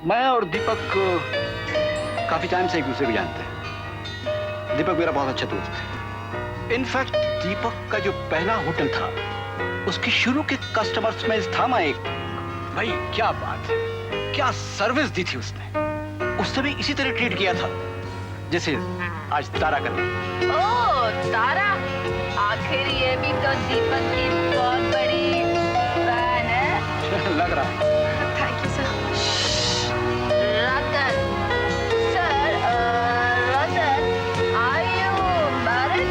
मैं और दीपक काफी टाइम से एक दूसरे को जानते हैं। दीपक मेरा बहुत अच्छा दोस्त है। इनफैक्ट दीपक का जो पहला होटल था उसके शुरू के कस्टमर्स में था मैं एक। भाई क्या बात है, क्या सर्विस दी थी उसने भी इसी तरह ट्रीट किया था जैसे आज तारा कर रही। ओह तारा, आखिर ये भी तो दीपक की बहुत बड़ी फैन है। लग रहा है। Thank you sir. Ratan sir, Ratan are you married?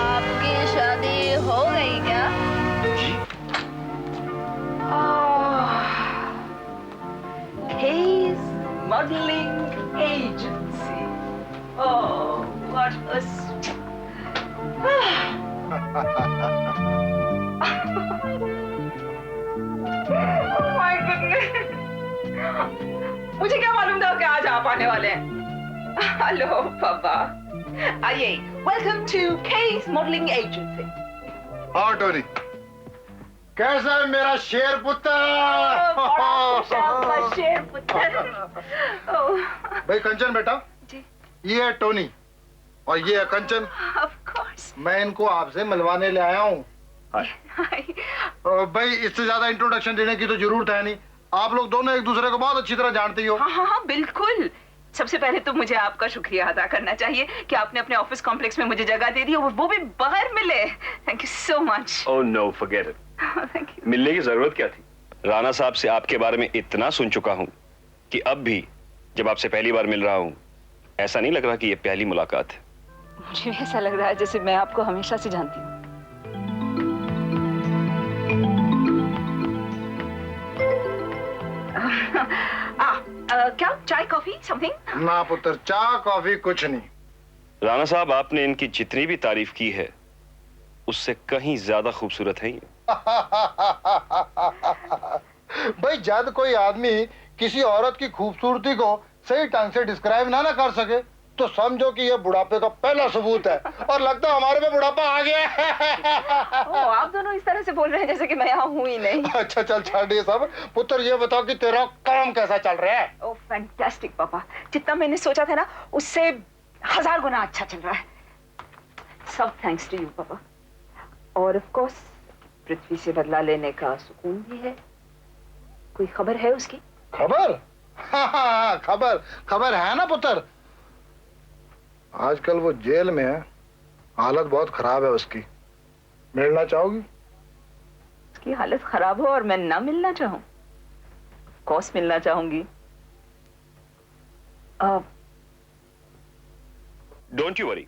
आपकी शादी हो गई क्या? जी। Hayes Modeling Agency. Oh, what a Oh my goodness. मुझे क्या मालूम था कि आज आप आने वाले हैं। हेलो पापा, आइए। Welcome to case modeling agency. हाँ टोनी, कैसा है मेरा शेर पुत्र? शेर पुत्र। भाई कंचन बेटा जी। ये है टोनी और ये है कंचन। Of course. मैं इनको आपसे मिलवाने ले आया हूँ। भाई इससे ज्यादा इंट्रोडक्शन देने की तो जरूरत है नहीं, आप लोग दोनों एक दूसरे को बहुत अच्छी तरह जानते हो। हाँ हाँ हाँ बिल्कुल। सबसे पहले तो मुझे आपका शुक्रिया अदा करना चाहिए कि आपने अपने ऑफिस कॉम्प्लेक्स में मुझे जगह दे दी और वो भी बाहर मिले। Thank you so much. Oh no, forget it. Thank you. मिलने की जरूरत क्या थी? राणा साहब से आपके बारे में इतना सुन चुका हूँ कि अब भी जब आपसे पहली बार मिल रहा हूँ ऐसा नहीं लग रहा कि ये पहली मुलाकात है। मुझे ऐसा लग रहा है जैसे मैं आपको हमेशा से जानती हूँ। क्या चाय कॉफी समथिंग? ना पुत्र, चाय कॉफी कुछ नहीं। राणा साहब, आपने इनकी जितनी भी तारीफ की है उससे कहीं ज्यादा खूबसूरत है ये। भाई जब कोई आदमी किसी औरत की खूबसूरती को सही ढंग से डिस्क्राइब ना कर सके तो समझो कि ये बुढ़ापे का पहला सबूत है। और लगता है हमारे में बुढ़ापा आ गया है। आप दोनों इस तरह से बोल रहे हैं जैसे कि मैं यहाँ हूँ ही नहीं। अच्छा चल छोड़ ये सब। पुत्र ये बताओ कि तेरा काम कैसा चल रहा है? ओह फैंटास्टिक पापा, जितना मैंने सोचा था ना उससे 1000 गुना अच्छा चल रहा है। सब थैंक्स टू यू पापा। और ऑफ कोर्स पृथ्वी से बदला लेने का सुकून भी है। कोई खबर है उसकी? खबर? हाँ, खबर है ना पुत्र। आजकल वो जेल में है, हालत बहुत खराब है उसकी। मिलना चाहोगी? उसकी हालत खराब हो और मैं ना मिलना चाहूं? ऑफ कोर्स मिलना चाहूंगी। डोंट यू वरी,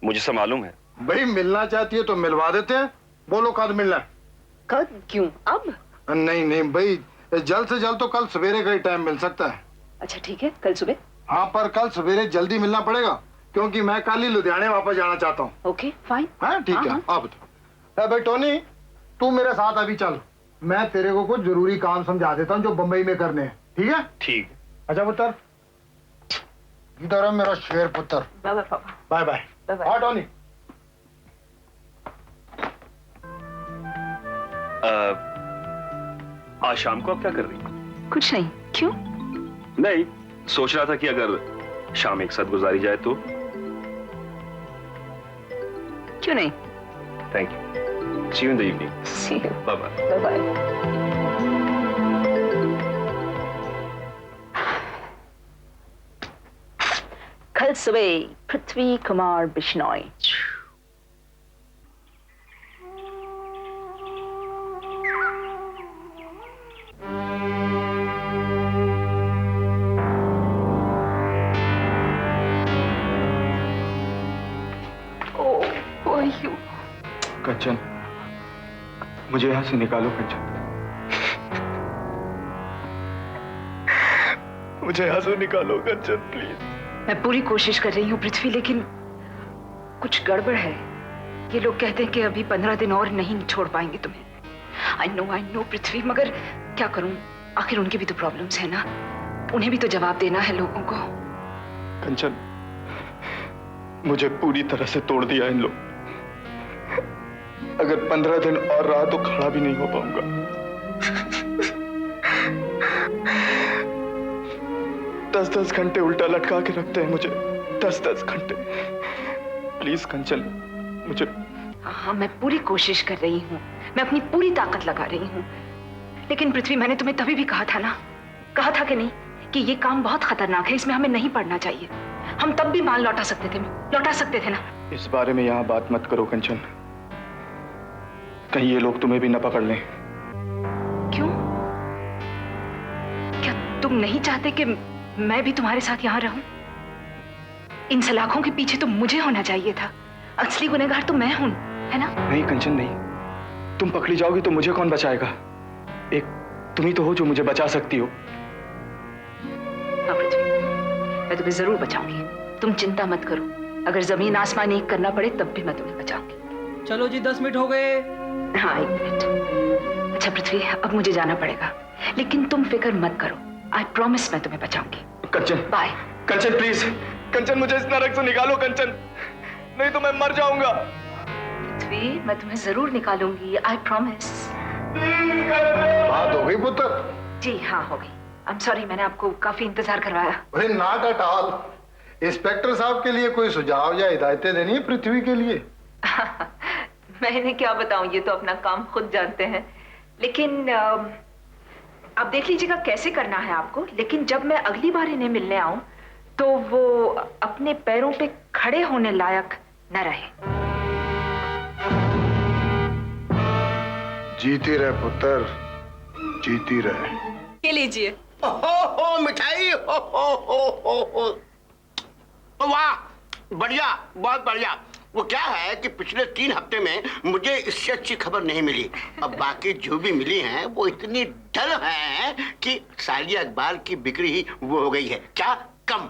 मुझे सब मालूम है। भाई मिलना चाहती है तो मिलवा देते हैं। बोलो कब मिलना है? कब? क्यों अब? नहीं भाई, जल्द से जल्द तो कल सवेरे का ही टाइम मिल सकता है। अच्छा ठीक है, कल सुबह। हाँ पर कल सवेरे जल्दी मिलना पड़ेगा क्योंकि मैं कल ही लुधियाने वापस जाना चाहता हूँ। Okay fine. हाँ ठीक है, आप बताओ। भाई टोनी, तू मेरे साथ अभी चल, मैं तेरे को कुछ जरूरी काम समझा देता हूँ जो बंबई में करने हैं। ठीक है? ठीक। अच्छा पुत्र, इधर है मेरा शेर पुत्र। बाय बाय पापा। Bye bye. Bye bye. हाँ टोनी। आज शाम को आप क्या कर रही हैं? कुछ नहीं। क्यों? नहीं, सोच रहा था कि अगर शाम एक साथ गुजारी जाए तो। क्यों नहीं? Thank you. See you in the evening. See you. Bye bye. Bye bye. कल सुबह पृथ्वी कुमार बिश्नोई। कंचन, मुझे यहाँ से निकालो कंचन। मुझे यहाँ से निकालो कंचन प्लीज। मैं पूरी कोशिश कर रही हूँ पृथ्वी, लेकिन कुछ गड़बड़ है। ये लोग कहते हैं कि अभी 15 दिन और नहीं छोड़ पाएंगे तुम्हें। आई नो पृथ्वी, मगर क्या करूं? आखिर उनकी भी तो प्रॉब्लम्स है ना, उन्हें भी तो जवाब देना है लोगों को। कंचन, मुझे पूरी तरह से तोड़ दिया इन लोग। अगर 15 दिन और रहा तो खड़ा भी नहीं हो पाऊंगा। 10-10 घंटे उल्टा लटका के रखते हैं मुझे, 10-10 घंटे। प्लीज कंचन, मुझे। हाँ, मैं पूरी कोशिश कर रही हूँ, मैं अपनी पूरी ताकत लगा रही हूँ, लेकिन पृथ्वी, मैंने तुम्हें तभी भी कहा था ना, कहा था कि नहीं, कि ये काम बहुत खतरनाक है, इसमें हमें नहीं पड़ना चाहिए। हम तब भी माल लौटा सकते थे ना। इस बारे में यहाँ बात मत करो कंचन, कहीं ये लोग तुम्हें भी न पकड़ लें। क्यों? क्या तुम नहीं चाहते कि मैं भी तुम्हारे साथ यहाँ रहूं? इन सलाखों के पीछे तो मुझे होना चाहिए था, असली गुनहगार तो मैं हूं, है ना? नहीं कंचन नहीं, तुम पकड़ी जाओगी तो मुझे कौन बचाएगा? एक तुम ही तो हो जो मुझे बचा सकती हो। हाँ पृथ्वी, मैं तुम्हें जरूर बचाऊंगी, तुम चिंता मत करो। अगर जमीन आसमान एक करना पड़े तब भी मैं तुम्हें बचाऊंगी। चलो जी, 10 मिनट हो गए। हाँ, 1 मिनट। अच्छा पृथ्वी, अब मुझे जाना पड़ेगा, लेकिन तुम फिक्र मत करो, आई प्रॉमिस मैं तुम्हें बचाऊंगी। कंचन, बाय। कंचन प्लीज, कंचन मुझे इस नरक से निकालो कंचन, नहीं तो मैं मर जाऊंगा। पृथ्वी, मैं तुम्हें जरूर निकालूंगी, आई प्रॉमिस। बात हो गई पुत्र? जी हाँ, हो गई। आई एम सॉरी, मैंने आपको काफी इंतजार करवाया। अरे नॉट एट ऑल। इंस्पेक्टर साहब के लिए कोई सुझाव या हिदायतें देनी है पृथ्वी के लिए? मैं इन्हें क्या बताऊं, ये तो अपना काम खुद जानते हैं, लेकिन आप देख लीजिएगा कैसे करना है आपको। लेकिन जब मैं अगली बार इन्हें मिलने आऊं तो वो अपने पैरों पे खड़े होने लायक न रहे। जीती रहे पुत्र, जीती रहे। ये लीजिए। हो मिठाई, हो वाह, बढ़िया, बहुत बढ़िया। वो क्या है कि पिछले 3 हफ्ते में मुझे इससे अच्छी खबर नहीं मिली। अब बाकी जो भी मिली हैं वो इतनी डल हैं कि सारी अखबार की बिक्री ही वो हो गई है, क्या कम।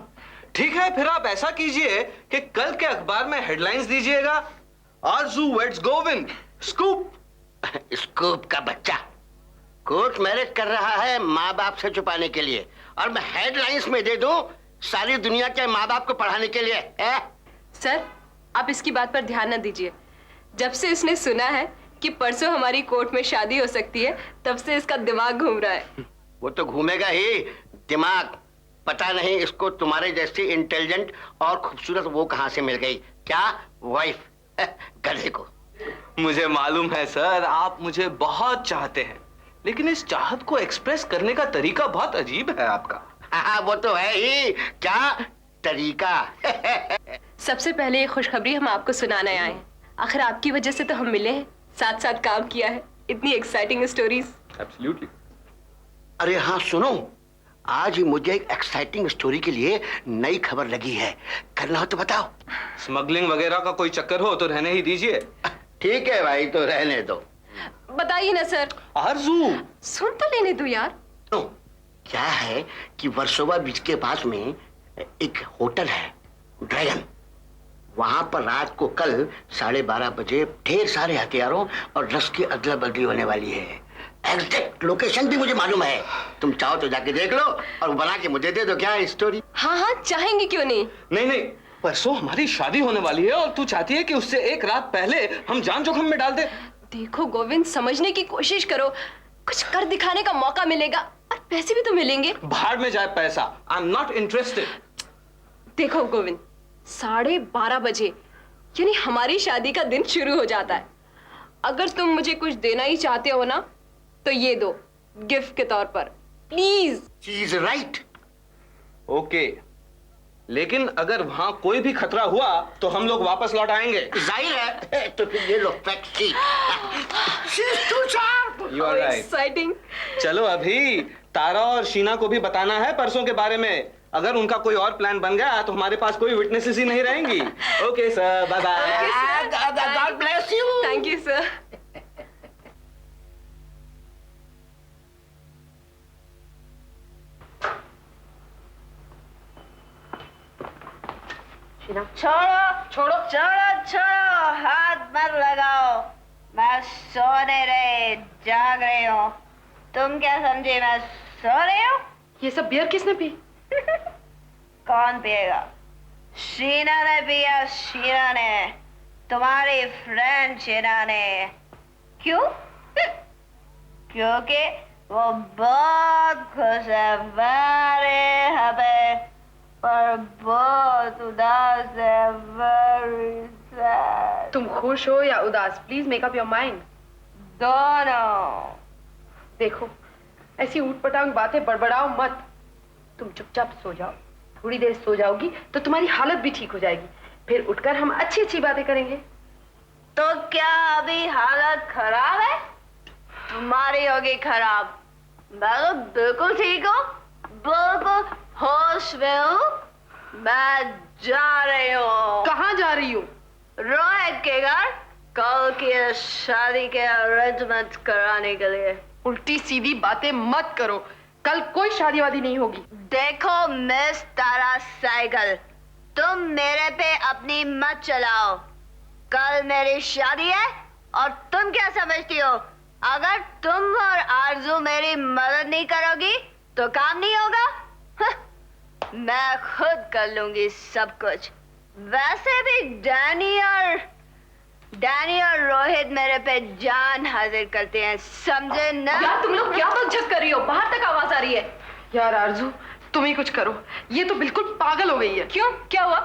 ठीक है, फिर आप ऐसा कीजिए कि कल के अखबार में हेडलाइंस दीजिएगा, आरजू वेड्स गोविंद, स्कूप। स्कूप का बच्चा कोर्ट मैरिज कर रहा है माँ बाप से छुपाने के लिए, और मैं हेडलाइंस में दे दूं सारी दुनिया के माँ बाप को पढ़ाने के लिए है? सर, आप इसकी बात पर ध्यान न दीजिए। जब से इसने सुना है कि परसों हमारी कोर्ट में शादी हो सकती है, तब से इसका दिमाग घूम रहा है। वो तो घूमेगा ही, दिमाग। पता नहीं इसको तुम्हारे जैसी इंटेलिजेंट और खूबसूरत वो कहां से मिल गई। क्या वाइफ? गधे को। मुझे मालूम है सर, आप मुझे बहुत चाहते हैं, लेकिन इस चाहत को एक्सप्रेस करने का तरीका बहुत अजीब है आपका। हाँ, वो तो है ही। क्या तरीका? सबसे पहले ये खुशखबरी हम आपको सुनाने आए हैं। आखिर आपकी वजह से तो हम मिले हैं, साथ साथ काम किया है, इतनी एक्साइटिंग स्टोरीज। एब्सोल्युटली। अरे हाँ सुनो, आज ही मुझे एक एक्साइटिंग स्टोरी के लिए नई खबर लगी है, करना हो तो बताओ। स्मगलिंग वगैरह का कोई चक्कर हो तो रहने ही दीजिए। ठीक है भाई, तो रहने दो। बताइए ना सर। आरजू, सुन तो लेने दो यार। तो क्या है कि वर्सोवा बीच के पास में एक होटल है, ड्रैगन। वहां पर रात को कल 12:30 बजे ढेर सारे हथियारों और ड्रग्स की अदला बदली होने वाली है। एग्जैक्ट लोकेशन भी मुझे मालूम है, तुम चाहो तो जाके देख लो और बना के मुझे दे दो। क्या स्टोरी? हाँ हाँ, चाहेंगे क्यों नहीं। नहीं, परसों हमारी शादी होने वाली है और तू चाहती है कि उससे एक रात पहले हम जान जोखिम में डाल दे। देखो गोविंद, समझने की कोशिश करो, कुछ कर दिखाने का मौका मिलेगा और पैसे भी तो मिलेंगे। भाड़ में जाए पैसा, आई एम नॉट इंटरेस्टेड। देखो गोविंद, 12:30 बजे यानी हमारी शादी का दिन शुरू हो जाता है। अगर तुम मुझे कुछ देना ही चाहते हो ना, तो ये दो गिफ्ट के तौर पर, please. She is right. Okay, लेकिन अगर वहां कोई भी खतरा हुआ तो हम लोग वापस लौट आएंगे। जाहिर है। तो फिर ये लो fact sheet. She is too sharp. You are right. Exciting. चलो, अभी तारा और शीना को भी बताना है परसों के बारे में। अगर उनका कोई और प्लान बन गया तो हमारे पास कोई विटनेसेस ही नहीं रहेंगी। Okay sir, bye bye. God bless you. Thank you sir. छोड़ो, हाथ मत लगाओ। मैं सोने रहे, जाग रही हूँ। तुम क्या समझे मैं सो रही हूँ? ये सब बियर किसने पी? कौन पिएगा? शीना ने पिया, शीना ने, तुम्हारी फ्रेंड शीना ने। क्यों? क्योंकि वो बहुत खुश है, very happy। पर बहुत उदास है, very sad। तुम खुश हो या उदास, please make up your mind. दोनों। देखो, ऐसी ऊटपटांग बातें बड़बड़ाओ मत। तुम चुपचाप सो जाओ। थोड़ी देर सो जाओगी तो तुम्हारी हालत भी ठीक हो जाएगी। फिर उठकर हम अच्छी अच्छी बातें करेंगे। तो क्या अभी हालत खराब है? तुम्हारी होगी खराब। मैं तो बिल्कुल ठीक हूँ, बिल्कुल होश में हूँ। मैं जा रही हूँ। कहाँ जा रही हो? रोहित के घर कल की शादी के अरेंजमेंट कराने के लिए। उल्टी सीधी बातें मत करो, कल कोई शादी वादी नहीं होगी। देखो मिस तारा साइकिल, तुम मेरे पे अपनी मत चलाओ। कल मेरी शादी है और तुम क्या समझती हो? अगर तुम और आरजू मेरी मदद नहीं करोगी तो काम नहीं होगा। मैं खुद कर लूंगी सब कुछ। वैसे भी डैनी और रोहित मेरे पे जान हाजिर करते हैं, समझे ना? यार तुम लोग क्या बकझक कर रही हो? बाहर तक आवाज आ रही है। यार आरजू, तुम ही कुछ करो, ये तो बिल्कुल पागल हो गई है। क्यों, क्या हुआ?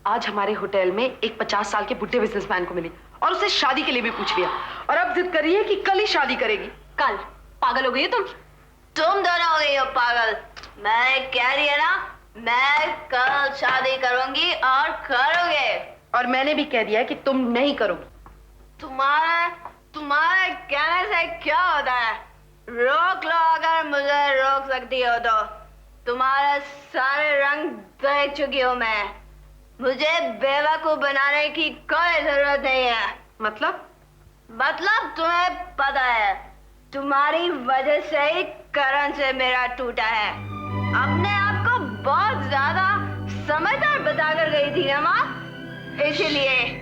आज हमारे होटल में एक 50 साल के बुढ़े बिजनेसमैन को मिली और उसे शादी के लिए भी पूछ लिया, और अब जिद कर रही है कि कल ही शादी करेगी। कल? पागल हो गई है तुम दोनों हो गई हो पागल। मैं कह रही है ना, मैं कल शादी करूंगी और करोगे। और मैंने भी कह दिया है कि तुम नहीं करोगी। तुम्हारे कहने से क्या होता है? रोक लो अगर मुझे रोक सकती हो तो। तुम्हारे सारे रंग देख चुकी हूँ मैं। मुझे बेवकूफ बनाने की कोई जरूरत नहीं है। मतलब तुम्हें पता है, तुम्हारी वजह से ही करण से मेरा टूटा है। अपने आप को बहुत ज्यादा समझदार बताकर गई थी ना माँ, इसीलिए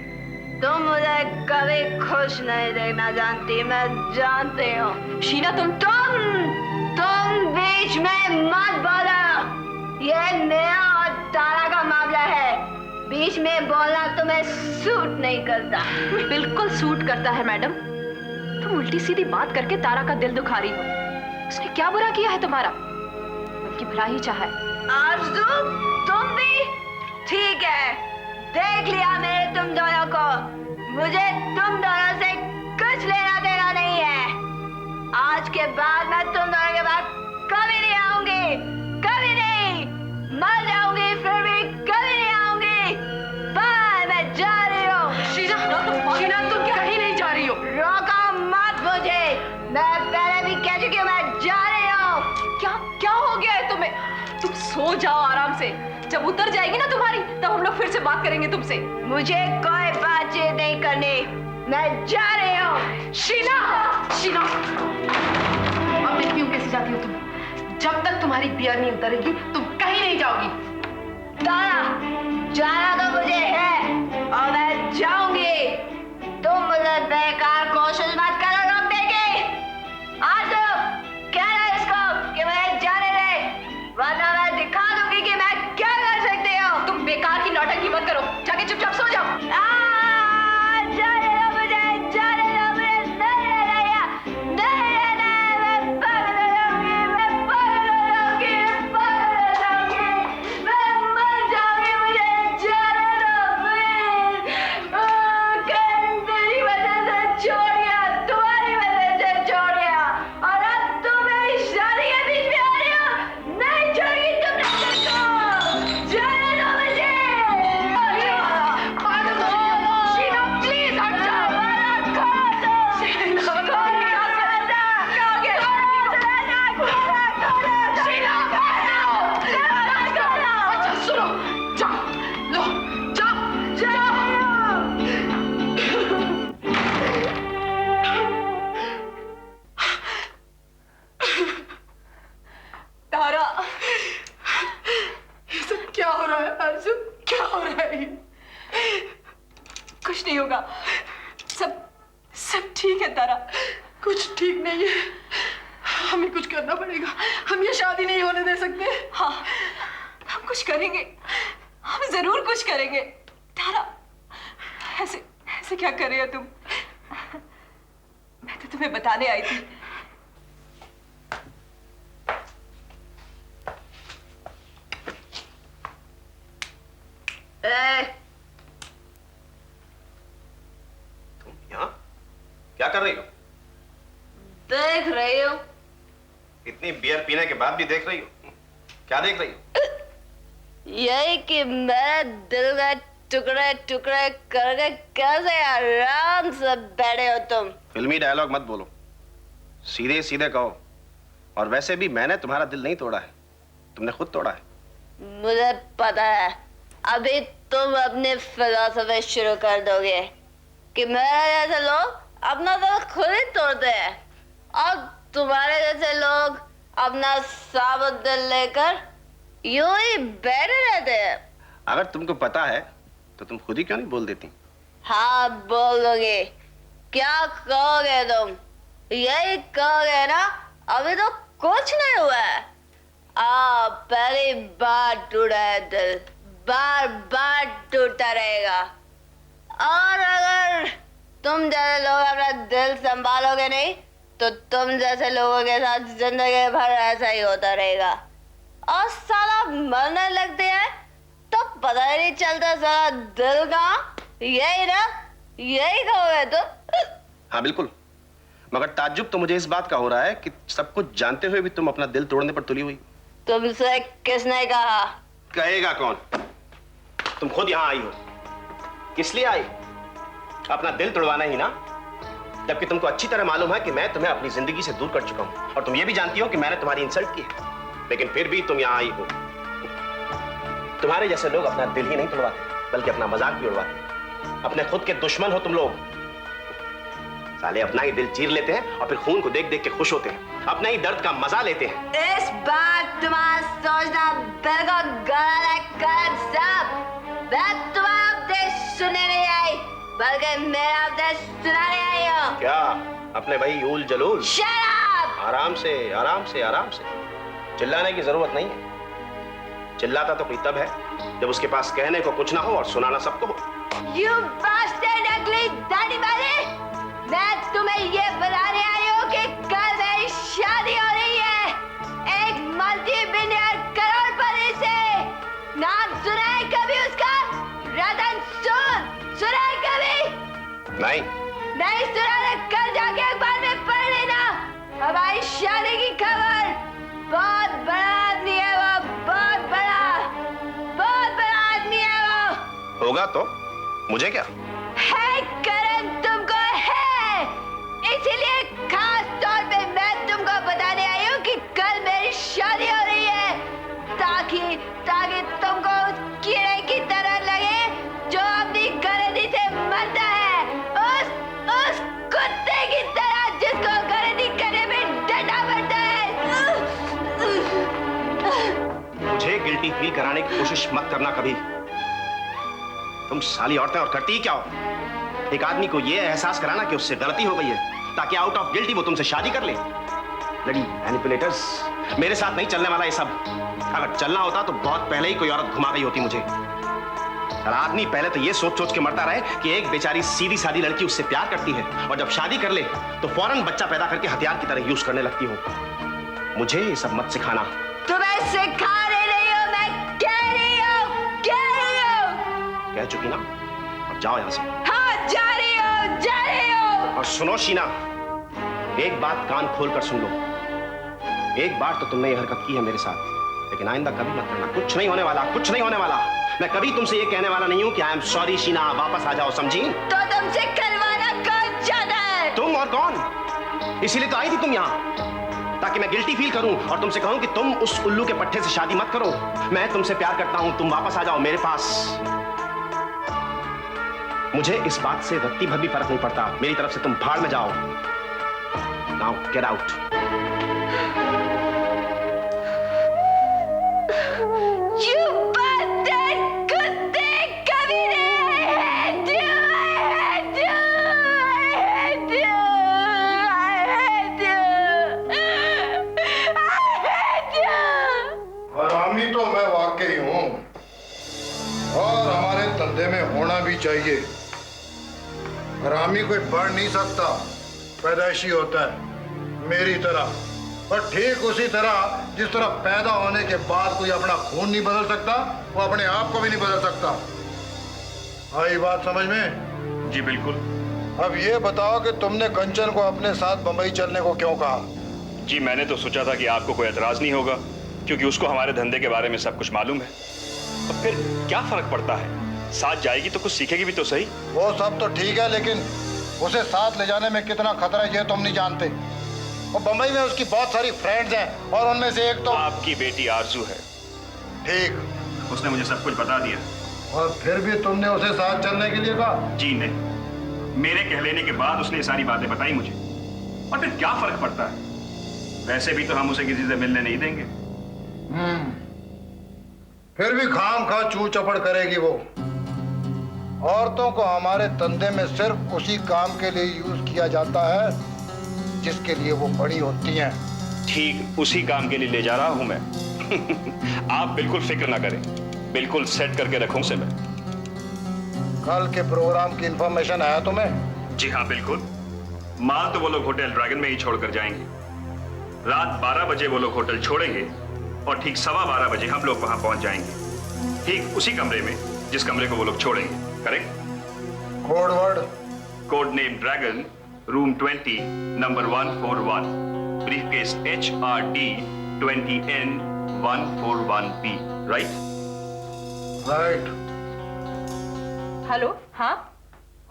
तुम मुझे कभी खुश नहीं देखना जानती, मैं जानती हूँ। शीना तुम बीच में मत बोलो। ये मेरा और तारा का मामला है, बीच में बोलना तुम्हें सूट नहीं करता। बिल्कुल सूट करता है मैडम। तुम उल्टी सीधी बात करके तारा का दिल दुखा रही हो। उसने क्या बुरा किया है तुम्हारा? उनकी भला ही चाहा है। आरज़ू, तुम भी ठीक है। देख लिया मैंने तुम दोनों को। मुझे तुम दोनों से कुछ लेना देना नहीं है। आज के बाद मैं तुम दोनों के बाद कभी नहीं आऊंगी, कभी नहीं। मर जाऊंगी फिर भी कभी नहीं आऊंगी। बाय, मैं जा रही हूँ। शीना तुम कहीं नहीं जा रही हो। रोको मत मुझे, मैं पहले भी कह चुकी हूँ, मैं जा रही हूँ। क्या हो गया है तुम्हें? तुम सो जाओ आराम से। जब उतर जाएगी ना तुम्हारी, तब हम लोग फिर से बात करेंगे तुमसे। मुझे कोई बातचीत नहीं करनी, मैं जा रही हूँ। शीना, अब देखती हूँ कैसे जाती हो तुम। जब तक तुम्हारी बियर नहीं उतरेगी तुम कहीं नहीं जाओगी। तारा, जाना तो मुझे है और मैं जाऊंगी। तुम मुझे बेकार कोशिश मत करो रोकने की। आज कहना इसको कि मुझे जाने दे, वरना मैं दिखा दूंगी कि मैं क्या कर सकती हूँ। तुम बेकार की नौटंकी मत करो, जाके चुपचाप सो जाओ। जाने दो मुझे, जाने दो मुझे, नहीं रहना यहाँ, नहीं रहना है। मैं पागल हो जाऊंगी, मैं पागल हो जाऊंगी, पागल हो जाऊंगी, मैं मर जाऊंगी। मुझे जाने दो प्लीज। करण तेरी वजह से छोड़ गया, तुम्हारी वजह से छोड़ गया, और अब तुम मेरी शादी के बीच में आ रही हो। नहीं छोड़ेगी तुमने मेरे को। जाने दो मुझे। पागल हो गई हो। शीना प्लीज हट जाओ। अच्छा सुनो, जाओ, लो, जाओ। तारा, ये सब क्या हो रहा है अर्जुन? क्या हो रहा है? कुछ नहीं होगा, सब ठीक है तारा। कुछ ठीक नहीं है, हमें कुछ करना पड़ेगा। हम ये शादी नहीं होने दे सकते। हाँ, हम कुछ करेंगे, हम जरूर कुछ करेंगे। तारा, ऐसे क्या कर रही हो तुम? मैं तो तुम्हें बताने आई थी। तुम यहाँ क्या कर रही हो? देख रही हूँ। इतनी बियर पीने के बाद भी देख रही हो? क्या देख रही हो? यही कि मेरे दिल का टुकड़े टुकड़े करके कैसे आराम से बैठे हो तुम। फिल्मी डायलॉग मत बोलो, सीधे सीधे कहो। और वैसे भी मैंने तुम्हारा दिल नहीं तोड़ा है, तुमने खुद तोड़ा है। मुझे पता है अभी तुम अपनी फिलॉसफी शुरू कर दोगे कि मेरे जैसे लोग अपना दिल खुद ही तोड़ते हैं और तुम्हारे जैसे लोग अपना साबुत दिल लेकर यूं ही बैठे रहते हैं। अगर तुमको पता है तो तुम खुद ही क्यों नहीं बोल देती? हाँ बोल दोगे। क्या कहोगे तुम? यही कहोगे ना अभी तो कुछ नहीं हुआ है। पहली बार टूटा है दिल, बार बार टूटता रहेगा। और अगर तुम जैसे लोग अपना दिल संभालोगे नहीं तो तुम जैसे लोगों के साथ जिंदगी भर ऐसा ही होता रहेगा। और साला मरने लगते हैं तो पता ही नहीं चलता साला दिल का। यही ना, यही कहोगे तुम? हाँ बिल्कुल, मगर ताज्जुब तो मुझे इस बात का हो रहा है कि सब कुछ जानते हुए भी तुम अपना दिल तोड़ने पर तुली हुई। तुमसे किसने कहा? कहेगा कौन? तुम खुद यहाँ आई हो, किस लिए आई? अपना दिल तोड़वाना ही ना? जबकि तुमको अच्छी तरह मालूम है कि मैं तुम्हें अपनी जिंदगी से दूर कर चुका हूँ और तुम ये भी जानती हो कि मैंने तुम्हारी इंसल्ट की है, लेकिन फिर भी तुम यहाँ आई हो। तुम्हारे जैसे लोग अपना दिल ही नहीं तोड़वाते बल्कि अपना मजाक भी उड़वाते। अपने खुद के दुश्मन हो तुम लोग। साले अपना ही दिल चीर लेते हैं और फिर खून को देख देख के खुश होते हैं, अपने ही दर्द का मजा लेते हैं। इस बार तुम्हारा सोचना बिल्कुल गलत है सब। मैं तुम्हारा उपदेश सुनने नहीं आई बल्कि मेरा उपदेश सुनाने आई हूँ। क्या अपने भाई यूल जलूल? Shut up! आराम से आराम से आराम से, चिल्लाने की जरूरत नहीं है। चिल्लाता तो कोई तब है जब उसके पास कहने को कुछ ना हो और सुनाना सबको हो। You bastard ugly दाढ़ी वाले! मैं तुम्हें ये बताने आई हूँ कि कल मेरी शादी हो रही है एक मल्टी बिलियनर करोड़पति से। नाम सुना है कभी उसका? रतन सूद सुना है कभी? नहीं। नहीं सुना तो कल जाके अखबार में पढ़ लेना। हमारी शादी की खबर। बहुत बड़ा आदमी है वो, बहुत बड़ा आदमी है वो। होगा तो मुझे क्या? है करण तुमको है, इसीलिए खास तौर पे मैं तुमको बताने आई हूँ कि कल मेरी शादी हो रही है ताकि तुमको उस कीड़े की तरह लगे जो अपनी गलती से मरता है, उस कुत्ते की तरह जिसको गलती करने में डंडा पड़ता है। मुझे गिल्टी फील कराने की कोशिश मत करना कभी। तुम साली औरतें और करती ही क्या हो? एक आदमी को यह एहसास कराना कि उससे गलती हो गई है ताकि आउट ऑफ गिल्टी वो तुमसे शादी कर ले। लड़ी मैनिपुलेटर्स, मेरे साथ नहीं चलने वाला ये सब। अगर चलना होता तो बहुत पहले ही कोई औरत घुमा गई होती मुझे। आदमी पहले तो ये सोच सोच के मरता रहे कि एक बेचारी सीधी सादी लड़की उससे प्यार करती है और जब शादी कर ले तो फौरन बच्चा पैदा करके हथियार की तरह यूज करने लगती हो। मुझे ये सब मत सिखाना। तुम्हें सिखा रही हूँ, मैं कह रही हूँ। कह चुकी ना, अब जाओ यहाँ से। हाँ जा रही हूँ। और सुनो शीना, एक बात कान खोल कर सुन लो। एक बार तो तुमने ये हरकत की है मेरे साथ, लेकिन आइंदा कभी मत करना। कुछ नहीं होने वाला, कुछ नहीं होने वाला। मैं कभी तुमसे ये कहने वाला नहीं हूँ कि आई एम सॉरी शीना, वापस आ जाओ, समझी? तो तुमसे करवाना कौन चाहता है? तुम और कौन? इसीलिए तो आई थी तुम यहाँ, ताकि मैं गिल्टी फील करूं और तुमसे कहूं कि तुम उस उल्लू के पट्टे से शादी मत करो। मैं तुमसे प्यार करता हूं, तुम वापस आ जाओ मेरे पास। मुझे इस बात से रत्ती भर भी फर्क नहीं पड़ता। मेरी तरफ से तुम भाड़ में जाओ। Now get out. हरामी तो मैं वाकई हूँ और हमारे धंधे में होना भी चाहिए। हरामी कोई बढ़ नहीं सकता, पैदाइशी होता है मेरी तरह। और ठीक उसी तरह जिस तरह पैदा होने के बाद कोई अपना खून नहीं बदल सकता, वो अपने आप को भी नहीं बदल सकता। आई बात समझ में? जी बिल्कुल। अब ये बताओ कि तुमने कंचन को अपने साथ बंबई चलने को क्यों कहा? जी मैंने तो सोचा था कि आपको कोई एतराज नहीं होगा, क्योंकि उसको हमारे धंधे के बारे में सब कुछ मालूम है। और फिर क्या फर्क पड़ता है, साथ जाएगी तो कुछ सीखेगी भी तो सही। वो सब तो ठीक है, लेकिन उसे साथ ले जाने में कितना खतरा है ये तुम नहीं जानते। और बंबई में उसकी बहुत सारी फ्रेंड्स हैं और उनमें से एक तो आपकी बेटी आरजू है। ठीक। उसने मुझे सब कुछ बता दिया। और फिर भी तुमने उसे साथ चलने के लिए कहा? जी नहीं, मेरे कह लेने के बाद उसने सारी बातें बताई मुझे। और फिर क्या फर्क पड़ता है, वैसे भी तो हम उसे किसी से मिलने नहीं देंगे। फिर भी खाम खा चू चपड़ करेगी वो। औरतों को हमारे धंधे में सिर्फ उसी काम के लिए यूज किया जाता है जिसके लिए वो बड़ी होती हैं। ठीक उसी काम के लिए ले जा रहा हूं मैं। आप बिल्कुल फिक्र ना करें, बिल्कुल सेट करके रखूं से मैं। कल के प्रोग्राम की इंफॉर्मेशन आया तुम्हें? जी हाँ बिल्कुल। माल तो वो लोग होटल ड्रैगन में ही छोड़कर जाएंगे। रात 12 बजे वो लोग होटल छोड़ेंगे और ठीक 12:15 बजे हम लोग वहां पहुंच जाएंगे, ठीक उसी कमरे में जिस कमरे को वो लोग छोड़ेंगे। Correct? Code word? Code name dragon, room 20, number 141, briefcase HRD 20N 141B। Right? Right. Hello, हाँ,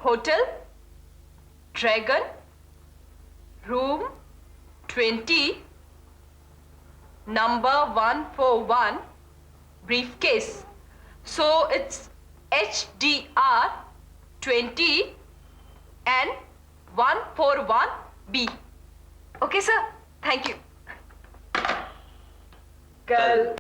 hotel dragon, room 20, number 141, briefcase. So it's HDR 20 and 141B. Okay, sir. Thank you. कल